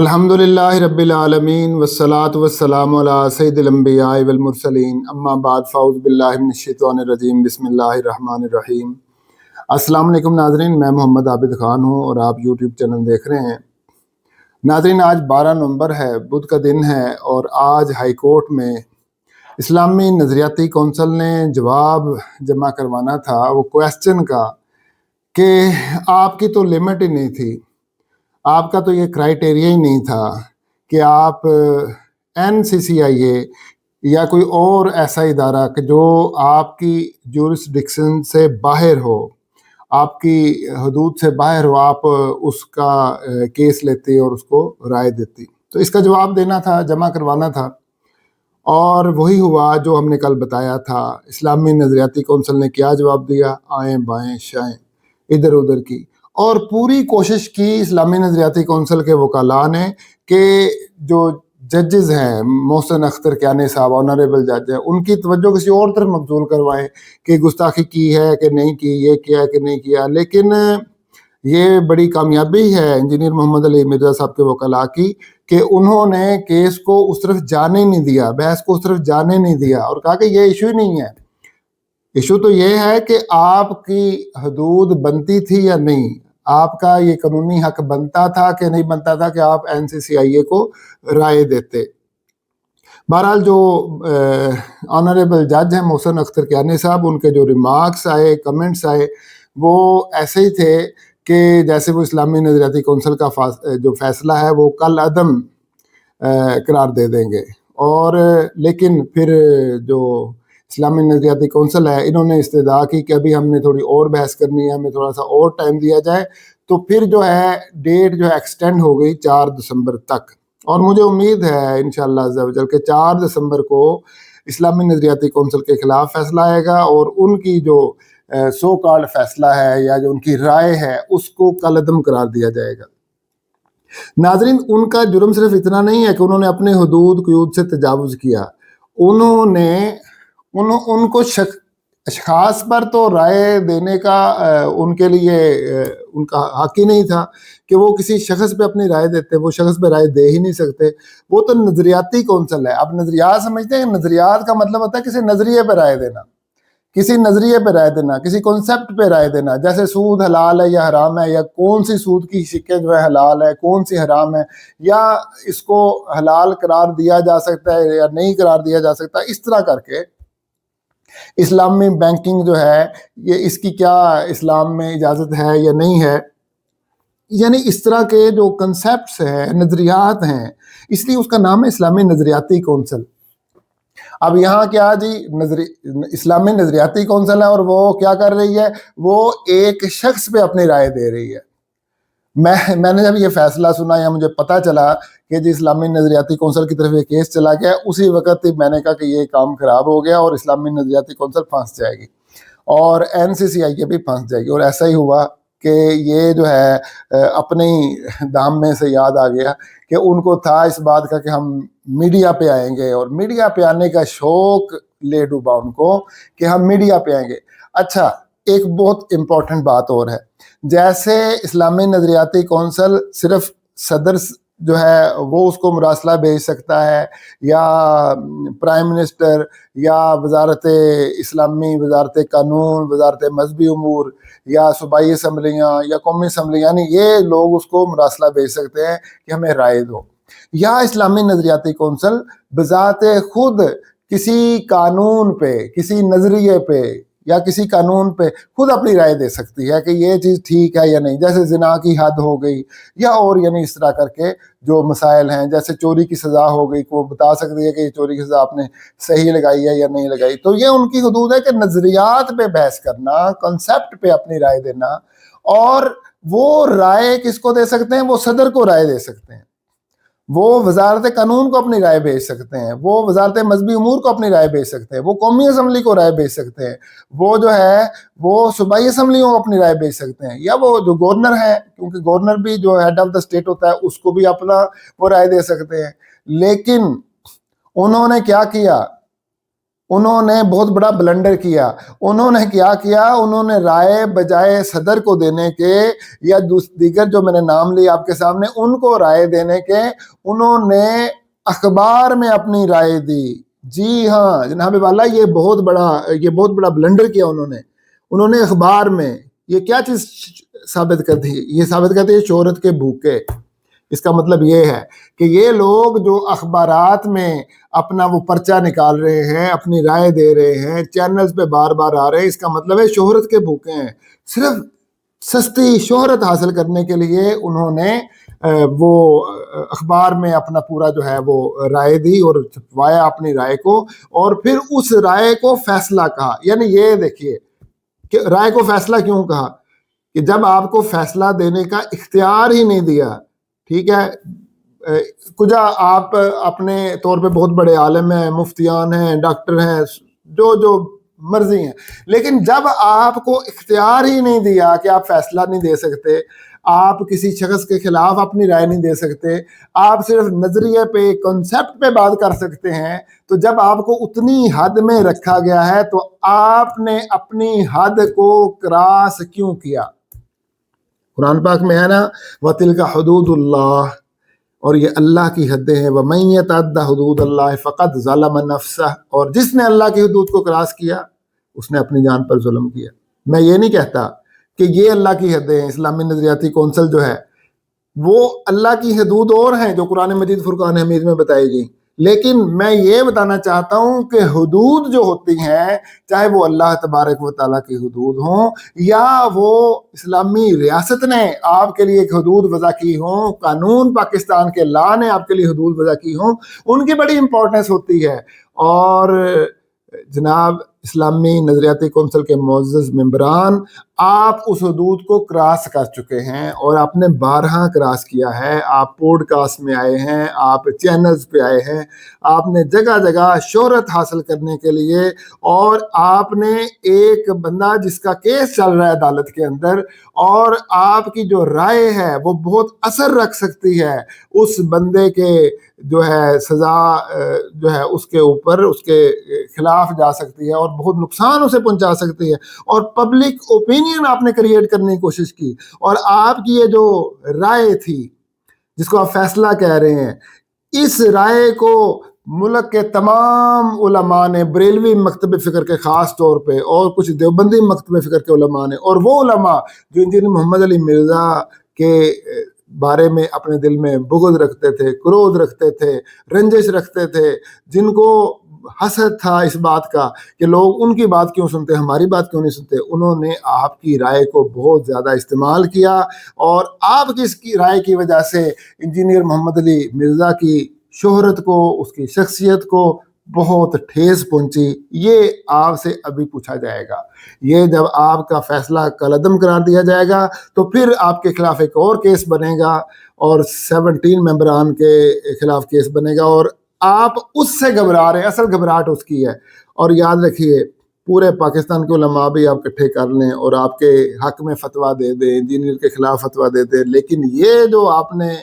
الحمدللہ رب العالمین والصلاة والسلام علی سید الانبیاء والمرسلین اما بعد فاعوذ باللہ من الشیطان الرجیم بسم اللہ الرحمن الرحیم۔ السلام علیکم ناظرین، میں محمد عابد خان ہوں اور آپ یوٹیوب چینل دیکھ رہے ہیں۔ ناظرین، آج 12 نومبر ہے، بدھ کا دن ہے، اور آج ہائی کورٹ میں اسلامی نظریاتی کونسل نے جواب جمع کروانا تھا وہ کویسچن کا کہ آپ کی تو لمٹ ہی نہیں تھی، آپ کا تو یہ کرائیٹیریا ہی نہیں تھا کہ آپ NCCIA یا کوئی اور ایسا ادارہ کہ جو آپ کی جورسڈکشن سے باہر ہو، آپ کی حدود سے باہر ہو، آپ اس کا کیس لیتے اور اس کو رائے دیتی۔ تو اس کا جواب دینا تھا، جمع کروانا تھا، اور وہی ہوا جو ہم نے کل بتایا تھا۔ اسلامی نظریاتی کونسل نے کیا جواب دیا؟ آئیں بائیں شائیں ادھر ادھر کی، اور پوری کوشش کی اسلامی نظریاتی کونسل کے وکلاء نے کہ جو ججز ہیں، محسن اختر کیانی صاحب آنریبل جج ہیں، ان کی توجہ کسی اور طرف مبذول کروائیں کہ گستاخی کی ہے کہ نہیں کی، یہ کیا کہ نہیں کیا۔ لیکن یہ بڑی کامیابی ہے انجینئر محمد علی مرزا صاحب کے وکلاء کی کہ انہوں نے کیس کو اس طرف جانے نہیں دیا، بحث کو اس طرف جانے نہیں دیا، اور کہا کہ یہ ایشو ہی نہیں ہے۔ ایشو تو یہ ہے کہ آپ کی حدود بنتی تھی یا نہیں، آپ کا یہ قانونی حق بنتا تھا کہ نہیں بنتا تھا کہ آپ NCCIA کو رائے دیتے۔ بہرحال جو آنریبل جج ہیں محسن اختر کیانی صاحب، ان کے جو ریمارکس آئے، کمنٹس آئے، وہ ایسے ہی تھے کہ جیسے وہ اسلامی نظریاتی کونسل کا جو فیصلہ ہے وہ کل عدم قرار دے دیں گے۔ اور لیکن پھر جو اسلامی نظریاتی کونسل ہے، انہوں نے استدعا کی کہ ابھی ہم نے تھوڑی اور بحث کرنی ہے، ہمیں تھوڑا سا اور ٹائم دیا جائے۔ تو پھر جو ہے ڈیٹ جو ہے ایکسٹینڈ ہو گئی 4 دسمبر تک، اور مجھے امید ہے انشاءاللہ عز و جل کہ 4 دسمبر کو اسلامی نظریاتی کونسل کے خلاف فیصلہ آئے گا، اور ان کی جو سو کالڈ فیصلہ ہے یا جو ان کی رائے ہے اس کو کل عدم قرار دیا جائے گا۔ ناظرین، ان کا جرم صرف اتنا نہیں ہے کہ انہوں نے اپنے حدود قیود سے تجاوز کیا، ان کو اشخاص پر تو رائے دینے کا ان کے لیے ان کا حق ہی نہیں تھا کہ وہ کسی شخص پہ اپنی رائے دیتے، وہ شخص پہ رائے دے ہی نہیں سکتے، وہ تو نظریاتی کونسل ہے۔ اب نظریات سمجھتے ہیں، نظریات کا مطلب ہوتا ہے کسی نظریے پہ رائے دینا، کسی نظریے پہ رائے دینا، کسی کنسیپٹ پہ رائے دینا، جیسے سود حلال ہے یا حرام ہے، یا کون سی سود کی شکیں جو ہے حلال ہے، کون سی حرام ہے، یا اس کو حلال قرار دیا جا سکتا ہے یا نہیں قرار دیا جا سکتا۔ اس طرح کر کے اسلامی بینکنگ جو ہے، یہ اس کی کیا اسلام میں اجازت ہے یا نہیں ہے، یعنی اس طرح کے جو کنسیپٹس ہیں، نظریات ہیں، اس لیے اس کا نام ہے اسلامی نظریاتی کونسل۔ اب یہاں کیا جی، اسلامی نظریاتی کونسل ہے، اور وہ کیا کر رہی ہے؟ وہ ایک شخص پہ اپنی رائے دے رہی ہے۔ میں نے جب یہ فیصلہ سنا یا مجھے پتا چلا کہ جی اسلامی نظریاتی کونسل کی طرف یہ کیس چلا گیا، اسی وقت میں نے کہا کہ یہ کام خراب ہو گیا اور اسلامی نظریاتی کونسل پھنس جائے گی اور NCCIA بھی پھنس جائے گی۔ اور ایسا ہی ہوا کہ یہ جو ہے اپنے ہی دام میں سے یاد آ گیا کہ ان کو تھا اس بات کا کہ ہم میڈیا پہ آئیں گے، اور میڈیا پہ آنے کا شوق لے ڈوبا ان کو کہ ہم میڈیا پہ آئیں گے۔ اچھا، ایک بہت امپورٹنٹ بات اور ہے، جیسے اسلامی نظریاتی کونسل صرف صدر جو ہے وہ اس کو مراسلہ بھیج سکتا ہے، یا پرائم منسٹر، یا وزارت اسلامی، وزارت قانون، وزارت مذہبی امور، یا صوبائی اسمبلیاں یا قومی اسمبلی، یعنی یہ لوگ اس کو مراسلہ بھیج سکتے ہیں کہ ہمیں رائے دو، یا اسلامی نظریاتی کونسل بذات خود کسی قانون پہ، کسی نظریے پہ یا کسی قانون پہ خود اپنی رائے دے سکتی ہے کہ یہ چیز ٹھیک ہے یا نہیں، جیسے زنا کی حد ہو گئی، یا اور یعنی اس طرح کر کے جو مسائل ہیں، جیسے چوری کی سزا ہو گئی، وہ بتا سکتی ہے کہ یہ چوری کی سزا آپ نے صحیح لگائی ہے یا نہیں لگائی۔ تو یہ ان کی حدود ہے کہ نظریات پہ بحث کرنا، کنسیپٹ پہ اپنی رائے دینا، اور وہ رائے کس کو دے سکتے ہیں؟ وہ صدر کو رائے دے سکتے ہیں، وہ وزارت قانون کو اپنی رائے بھیج سکتے ہیں، وہ وزارت مذہبی امور کو اپنی رائے بھیج سکتے ہیں، وہ قومی اسمبلی کو رائے بھیج سکتے ہیں، وہ جو ہے وہ صوبائی اسمبلیوں کو اپنی رائے بھیج سکتے ہیں، یا وہ جو گورنر ہے، کیونکہ گورنر بھی جو ہیڈ آف دا اسٹیٹ ہوتا ہے، اس کو بھی اپنا وہ رائے دے سکتے ہیں۔ لیکن انہوں نے کیا کیا؟ انہوں نے بہت بڑا بلنڈر کیا. انہوں نے کیا کیا, انہوں نے رائے بجائے صدر کو دینے کے یا دیگر جو میں نے نام لی آپ کے سامنے ان کو رائے دینے کے, انہوں نے اخبار میں اپنی رائے دی. جی ہاں جناب والا, یہ بہت بڑا بلنڈر کیا انہوں نے اخبار میں. یہ کیا چیز ثابت کر دی؟ یہ ثابت کرتی ہے شہرت کے بھوکے. اس کا مطلب یہ ہے کہ یہ لوگ جو اخبارات میں اپنا وہ پرچہ نکال رہے ہیں, اپنی رائے دے رہے ہیں, چینلز پہ بار بار آ رہے ہیں, اس کا مطلب ہے شہرت کے بھوکے ہیں. صرف سستی شہرت حاصل کرنے کے لیے انہوں نے وہ اخبار میں اپنا پورا جو ہے وہ رائے دی اور چھپوایا اپنی رائے کو, اور پھر اس رائے کو فیصلہ کہا. یعنی یہ دیکھیے کہ رائے کو فیصلہ کیوں کہا, کہ جب آپ کو فیصلہ دینے کا اختیار ہی نہیں دیا, ٹھیک ہے, کجا آپ اپنے طور پہ بہت بڑے عالم ہیں, مفتیان ہیں, ڈاکٹر ہیں, جو مرضی ہیں, لیکن جب آپ کو اختیار ہی نہیں دیا کہ آپ فیصلہ نہیں دے سکتے, آپ کسی شخص کے خلاف اپنی رائے نہیں دے سکتے, آپ صرف نظریے پہ کنسیپٹ پہ بات کر سکتے ہیں, تو جب آپ کو اتنی حد میں رکھا گیا ہے تو آپ نے اپنی حد کو کراس کیوں کیا؟ قرآن پاک میں ہے نا, وَتِلْكَ حُدُودُ اللَّهِ, اور یہ اللہ کی حدیں ہیں, وَمَن يَتَعَدَّ حُدُودَ اللَّهِ فَقَدْ ظَلَمَ نَفْسَهُ, اور جس نے اللہ کی حدود کو کراس کیا اس نے اپنی جان پر ظلم کیا. میں یہ نہیں کہتا کہ یہ اللہ کی حدیں ہیں. اسلامی نظریاتی کونسل جو ہے وہ اللہ کی حدود اور ہیں جو قرآن مجید فرقان حمید میں بتائی گئی, لیکن میں یہ بتانا چاہتا ہوں کہ حدود جو ہوتی ہیں, چاہے وہ اللہ تبارک و تعالیٰ کی حدود ہوں یا وہ اسلامی ریاست نے آپ کے لیے ایک حدود وضع کی ہوں, قانون پاکستان کے لا نے آپ کے لیے حدود وضع کی ہوں, ان کی بڑی امپورٹنس ہوتی ہے. اور جناب اسلامی نظریاتی کونسل کے معزز ممبران, آپ اس حدود کو کراس کر چکے ہیں اور آپ نے بارہا کراس کیا ہے. آپ پوڈ کاسٹ میں آئے ہیں, آپ چینلز پہ آئے ہیں, آپ نے جگہ جگہ شہرت حاصل کرنے کے لیے, اور آپ نے ایک بندہ جس کا کیس چل رہا ہے عدالت کے اندر, اور آپ کی جو رائے ہے وہ بہت اثر رکھ سکتی ہے اس بندے کے جو ہے سزا جو ہے اس کے اوپر, اس کے خلاف جا سکتی ہے اور بہت نقصان اسے پہنچا سکتی ہے, اور پبلک اوپینین آپ نے کریٹ کرنے کی کوشش کی, اور آپ کی یہ جو رائے تھی جس کو آپ فیصلہ کہہ رہے ہیں, اس رائے کو ملک کے تمام علماء نے, بریلوی مکتب فکر کے خاص طور پہ اور کچھ دیوبندی مکتب فکر کے علماء نے, اور وہ علماء جو انجینئر محمد علی مرزا کے بارے میں اپنے دل میں بغض رکھتے تھے, کرودھ رکھتے تھے, رنجش رکھتے تھے, جن کو حسد تھا اس بات کا کہ لوگ ان کی بات کیوں سنتے, ہماری بات کیوں نہیں سنتے, انہوں نے آپ کی رائے کو بہت زیادہ استعمال کیا, اور آپ کی اس کی رائے کی وجہ سے انجینئر محمد علی مرزا کی شہرت کو, اس کی شخصیت کو بہت ٹھیس پہنچی. یہ آپ سے ابھی پوچھا جائے گا. یہ جب آپ کا فیصلہ کالعدم قرار دیا جائے گا تو پھر آپ کے خلاف ایک اور کیس بنے گا, اور 17 ممبران کے خلاف کیس بنے گا, اور آپ اس سے گھبرا رہے ہیں. اصل گھبراہٹ اس کی ہے. اور یاد رکھیے, پورے پاکستان کے علماء بھی آپ اکٹھے کر لیں اور آپ کے حق میں فتویٰ دے دیں, انجینئر کے خلاف فتویٰ دے دیں, لیکن یہ جو آپ نے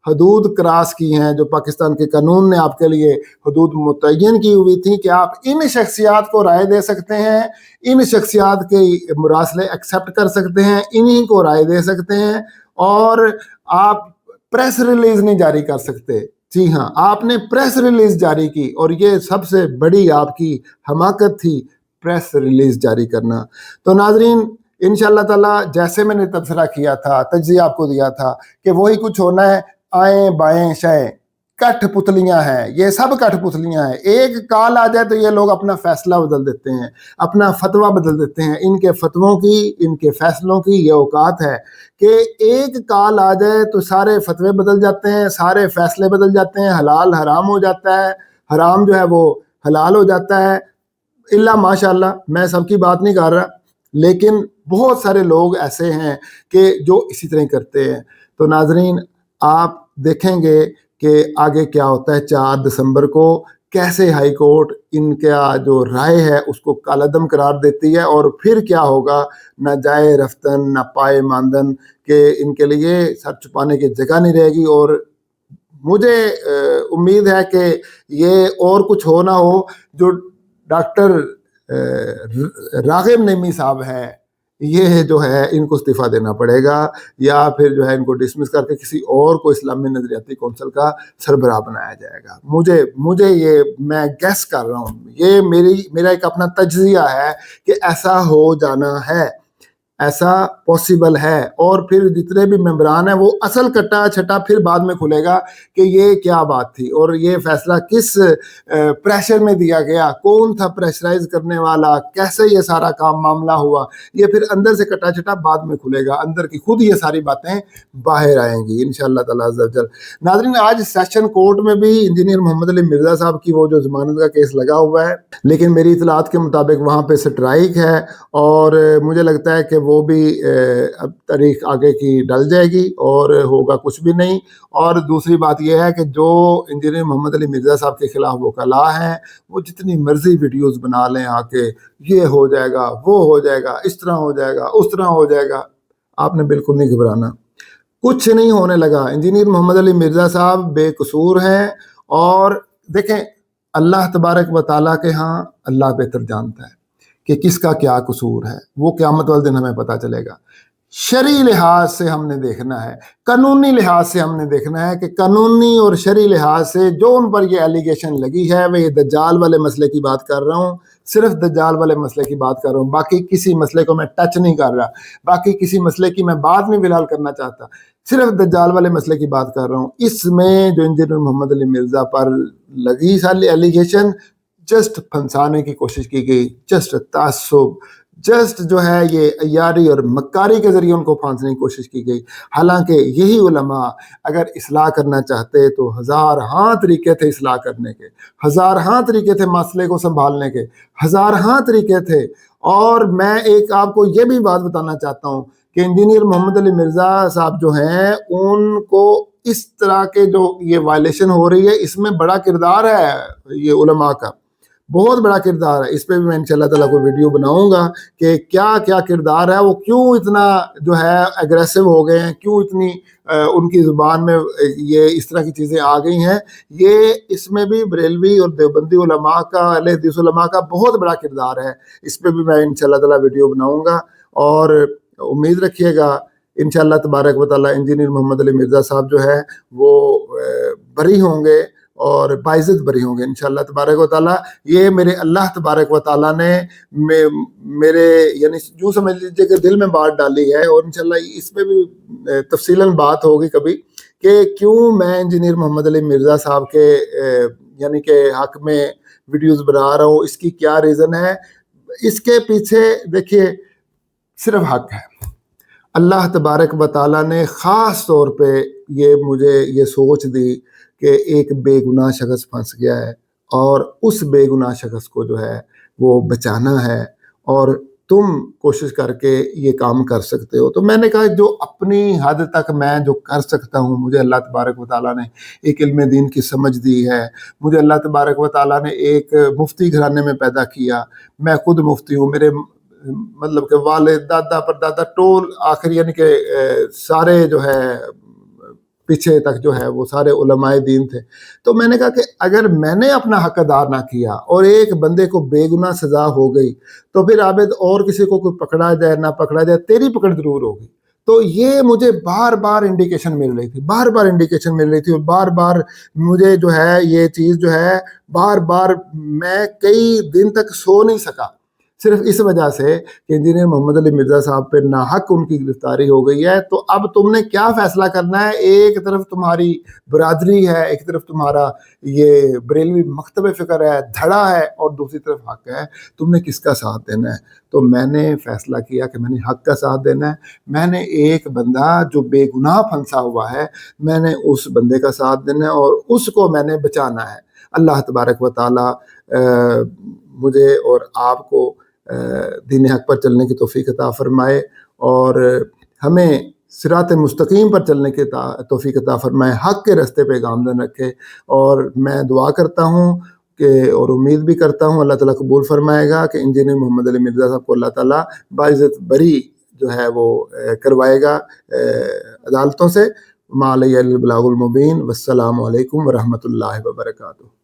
حدود کراس کی ہیں, جو پاکستان کے قانون نے آپ کے لیے حدود متعین کی ہوئی تھی کہ آپ ان شخصیات کو رائے دے سکتے ہیں, ان شخصیات کے مراسلے ایکسیپٹ کر سکتے ہیں, انہی کو رائے دے سکتے ہیں, اور آپ پریس ریلیز نہیں جاری کر سکتے. جی ہاں, آپ نے پریس ریلیز جاری کی, اور یہ سب سے بڑی آپ کی حماقت تھی, پریس ریلیز جاری کرنا. تو ناظرین, انشاءاللہ تعالی جیسے میں نے تبصرہ کیا تھا, تجزیہ آپ کو دیا تھا کہ وہی کچھ ہونا ہے. آئیں بائیں شائیں کٹھ پتلیاں ہیں, یہ سب کٹھ پتلیاں ہیں. ایک کال آ جائے تو یہ لوگ اپنا فیصلہ بدل دیتے ہیں, اپنا فتویٰ بدل دیتے ہیں. ان کے فتووں کی, ان کے فیصلوں کی یہ اوقات ہے کہ ایک کال آ جائے تو سارے فتوے بدل جاتے ہیں, سارے فیصلے بدل جاتے ہیں, حلال حرام ہو جاتا ہے, حرام جو ہے وہ حلال ہو جاتا ہے. اللہ ماشاء اللہ, میں سب کی بات نہیں کر رہا, لیکن بہت سارے لوگ ایسے ہیں کہ جو اسی طرح کرتے ہیں. تو ناظرین, آپ دیکھیں گے کہ آگے کیا ہوتا ہے. 4 دسمبر کو کیسے ہائی کورٹ ان کا جو رائے ہے اس کو کالعدم قرار دیتی ہے, اور پھر کیا ہوگا, نہ جائے رفتن نہ پائے ماندن, کہ ان کے لیے سر چھپانے کی جگہ نہیں رہے گی. اور مجھے امید ہے کہ یہ اور کچھ ہو نہ ہو, جو ڈاکٹر راغب نعیمی صاحب ہیں، یہ جو ہے ان کو استعفیٰ دینا پڑے گا، یا پھر جو ہے ان کو ڈسمس کر کے کسی اور کو اسلامی نظریاتی کونسل کا سربراہ بنایا جائے گا۔ مجھے یہ میں گیس کر رہا ہوں، یہ میرا ایک اپنا تجزیہ ہے کہ ایسا ہو جانا ہے، ایسا پاسبل ہے۔ اور پھر جتنے بھی ممبران ہیں وہ اصل کٹا چھٹا پھر بعد میں کھلے گا کہ یہ کیا بات تھی اور یہ فیصلہ کس پریشر میں دیا گیا، کون تھا پریشرائز کرنے والا، کیسے یہ سارا کام معاملہ ہوا، یہ پھر اندر سے کٹا چھٹا بعد میں کھلے گا، اندر کی خود یہ ساری باتیں باہر آئیں گی انشاءاللہ تعالیٰ عز و جل۔ ناظرین، آج سیشن کورٹ میں بھی انجینئر محمد علی مرزا صاحب کی وہ جو ضمانت کا کیس لگا ہوا ہے، لیکن میری اطلاعات کے مطابق وہاں پہ سٹرائک ہے، اور مجھے لگتا ہے کہ وہ بھی اب تاریخ آگے کی ڈل جائے گی اور ہوگا کچھ بھی نہیں۔ اور دوسری بات یہ ہے کہ جو انجینئر محمد علی مرزا صاحب کے خلاف وکلاء ہیں وہ جتنی مرضی ویڈیوز بنا لیں آ کے، یہ ہو جائے گا، وہ ہو جائے گا، اس طرح ہو جائے گا، اس طرح ہو جائے گا، آپ نے بالکل نہیں گھبرانا، کچھ نہیں ہونے لگا۔ انجینئر محمد علی مرزا صاحب بے قصور ہیں، اور دیکھیں اللہ تبارک و تعالیٰ کے ہاں اللہ بہتر جانتا ہے کہ کس کا کیا قصور ہے، وہ قیامت والے دن ہمیں پتہ چلے گا۔ شرعی لحاظ سے ہم نے دیکھنا ہے، قانونی لحاظ سے ہم نے دیکھنا ہے کہ قانونی اور شرعی لحاظ سے جو ان پر یہ ایلیگیشن لگی ہے، میں یہ دجال والے مسئلے کی بات کر رہا ہوں، صرف دجال والے مسئلے کی بات کر رہا ہوں، باقی کسی مسئلے کو میں ٹچ نہیں کر رہا، باقی کسی مسئلے کی میں بات نہیں فی الحال کرنا چاہتا، صرف دجال والے مسئلے کی بات کر رہا ہوں۔ اس میں جو انجینئر محمد علی مرزا پر لگی ساری ایلیگیشن جسٹ پھنسانے کی کوشش کی گئی، جسٹ تعصب، جسٹ جو ہے یہ عیاری اور مکاری کے ذریعے ان کو پھانسنے کی کوشش کی گئی۔ حالانکہ یہی علماء اگر اصلاح کرنا چاہتے تو ہزار ہاں طریقے تھے اصلاح کرنے کے، ہزار ہاں طریقے تھے مسئلے کو سنبھالنے کے، ہزار ہاں طریقے تھے۔ اور میں ایک آپ کو یہ بھی بات بتانا چاہتا ہوں کہ انجینئر محمد علی مرزا صاحب جو ہیں ان کو اس طرح کے جو یہ وائلیشن ہو رہی ہے، اس میں بڑا کردار ہے یہ علماء کا، بہت بڑا کردار ہے۔ اس پہ بھی میں انشاءاللہ تعالیٰ کو ویڈیو بناؤں گا کہ کیا کیا کردار ہے، وہ کیوں اتنا جو ہے اگریسو ہو گئے ہیں، کیوں اتنی ان کی زبان میں یہ اس طرح کی چیزیں آ گئی ہیں۔ یہ اس میں بھی بریلوی اور دیوبندی علماء کا، اہل حدیث علماء کا بہت بڑا کردار ہے۔ اس پہ بھی میں انشاءاللہ تعالیٰ ویڈیو بناؤں گا، اور امید رکھیے گا انشاءاللہ تبارک و تعالیٰ انجینئر محمد علی مرزا صاحب جو ہے وہ بری ہوں گے اور باعزت بری ہوں گے انشاءاللہ تبارک و تعالیٰ۔ یہ میرے اللہ تبارک و تعالیٰ نے میرے یعنی یوں سمجھ لیجیے کہ دل میں بات ڈالی ہے، اور انشاءاللہ اس پہ بھی تفصیلاً بات ہوگی کبھی کہ کیوں میں انجینئر محمد علی مرزا صاحب کے یعنی کہ حق میں ویڈیوز بنا رہا ہوں، اس کی کیا ریزن ہے۔ اس کے پیچھے دیکھیے صرف حق ہے۔ اللہ تبارک و تعالیٰ نے خاص طور پہ مجھے یہ سوچ دی کہ ایک بے گناہ شخص پھنس گیا ہے، اور اس بے گناہ شخص کو جو ہے وہ بچانا ہے، اور تم کوشش کر کے یہ کام کر سکتے ہو۔ تو میں نے کہا جو اپنی حد تک میں جو کر سکتا ہوں، مجھے اللہ تبارک و تعالیٰ نے ایک علم دین کی سمجھ دی ہے، مجھے اللہ تبارک و تعالیٰ نے ایک مفتی گھرانے میں پیدا کیا، میں خود مفتی ہوں، میرے مطلب کہ والد، دادا پردادا ٹول آخر یعنی کہ سارے جو ہے پیچھے تک جو ہے وہ سارے علماء دین تھے۔ تو میں نے کہا کہ اگر میں نے اپنا حق ادا نہ کیا اور ایک بندے کو بے گناہ سزا ہو گئی، تو پھر عابد اور کسی کو کوئی پکڑا جائے نہ پکڑا جائے، تیری پکڑ ضرور ہوگی۔ تو یہ مجھے بار بار انڈیکیشن مل رہی تھی، بار بار انڈیکیشن مل رہی تھی، اور بار بار مجھے جو ہے یہ چیز جو ہے بار بار میں کئی دن تک سو نہیں سکا، صرف اس وجہ سے کہ انجینئر محمد علی مرزا صاحب پہ ناحق ان کی گرفتاری ہو گئی ہے۔ تو اب تم نے کیا فیصلہ کرنا ہے؟ ایک طرف تمہاری برادری ہے، ایک طرف تمہارا یہ بریلوی مکتب فکر ہے، دھڑا ہے، اور دوسری طرف حق ہے، تم نے کس کا ساتھ دینا ہے؟ تو میں نے فیصلہ کیا کہ میں نے حق کا ساتھ دینا ہے۔ میں نے ایک بندہ جو بے گناہ پھنسا ہوا ہے، میں نے اس بندے کا ساتھ دینا ہے، اور اس کو میں نے بچانا ہے۔ اللہ تبارک و تعالیٰ مجھے اور آپ کو دین حق پر چلنے کی توفیق عطا فرمائے، اور ہمیں صراط مستقیم پر چلنے کی توفیق عطا فرمائے، حق کے راستے پہ گامزن رکھے۔ اور میں دعا کرتا ہوں کہ اور امید بھی کرتا ہوں اللہ تعالیٰ قبول فرمائے گا کہ انجینئر محمد علی مرزا صاحب کو اللہ تعالیٰ باعزت بری جو ہے وہ کروائے گا عدالتوں سے۔ ما علیہ البلاغ المبین، والسلام علیکم ورحمۃ اللہ وبرکاتہ۔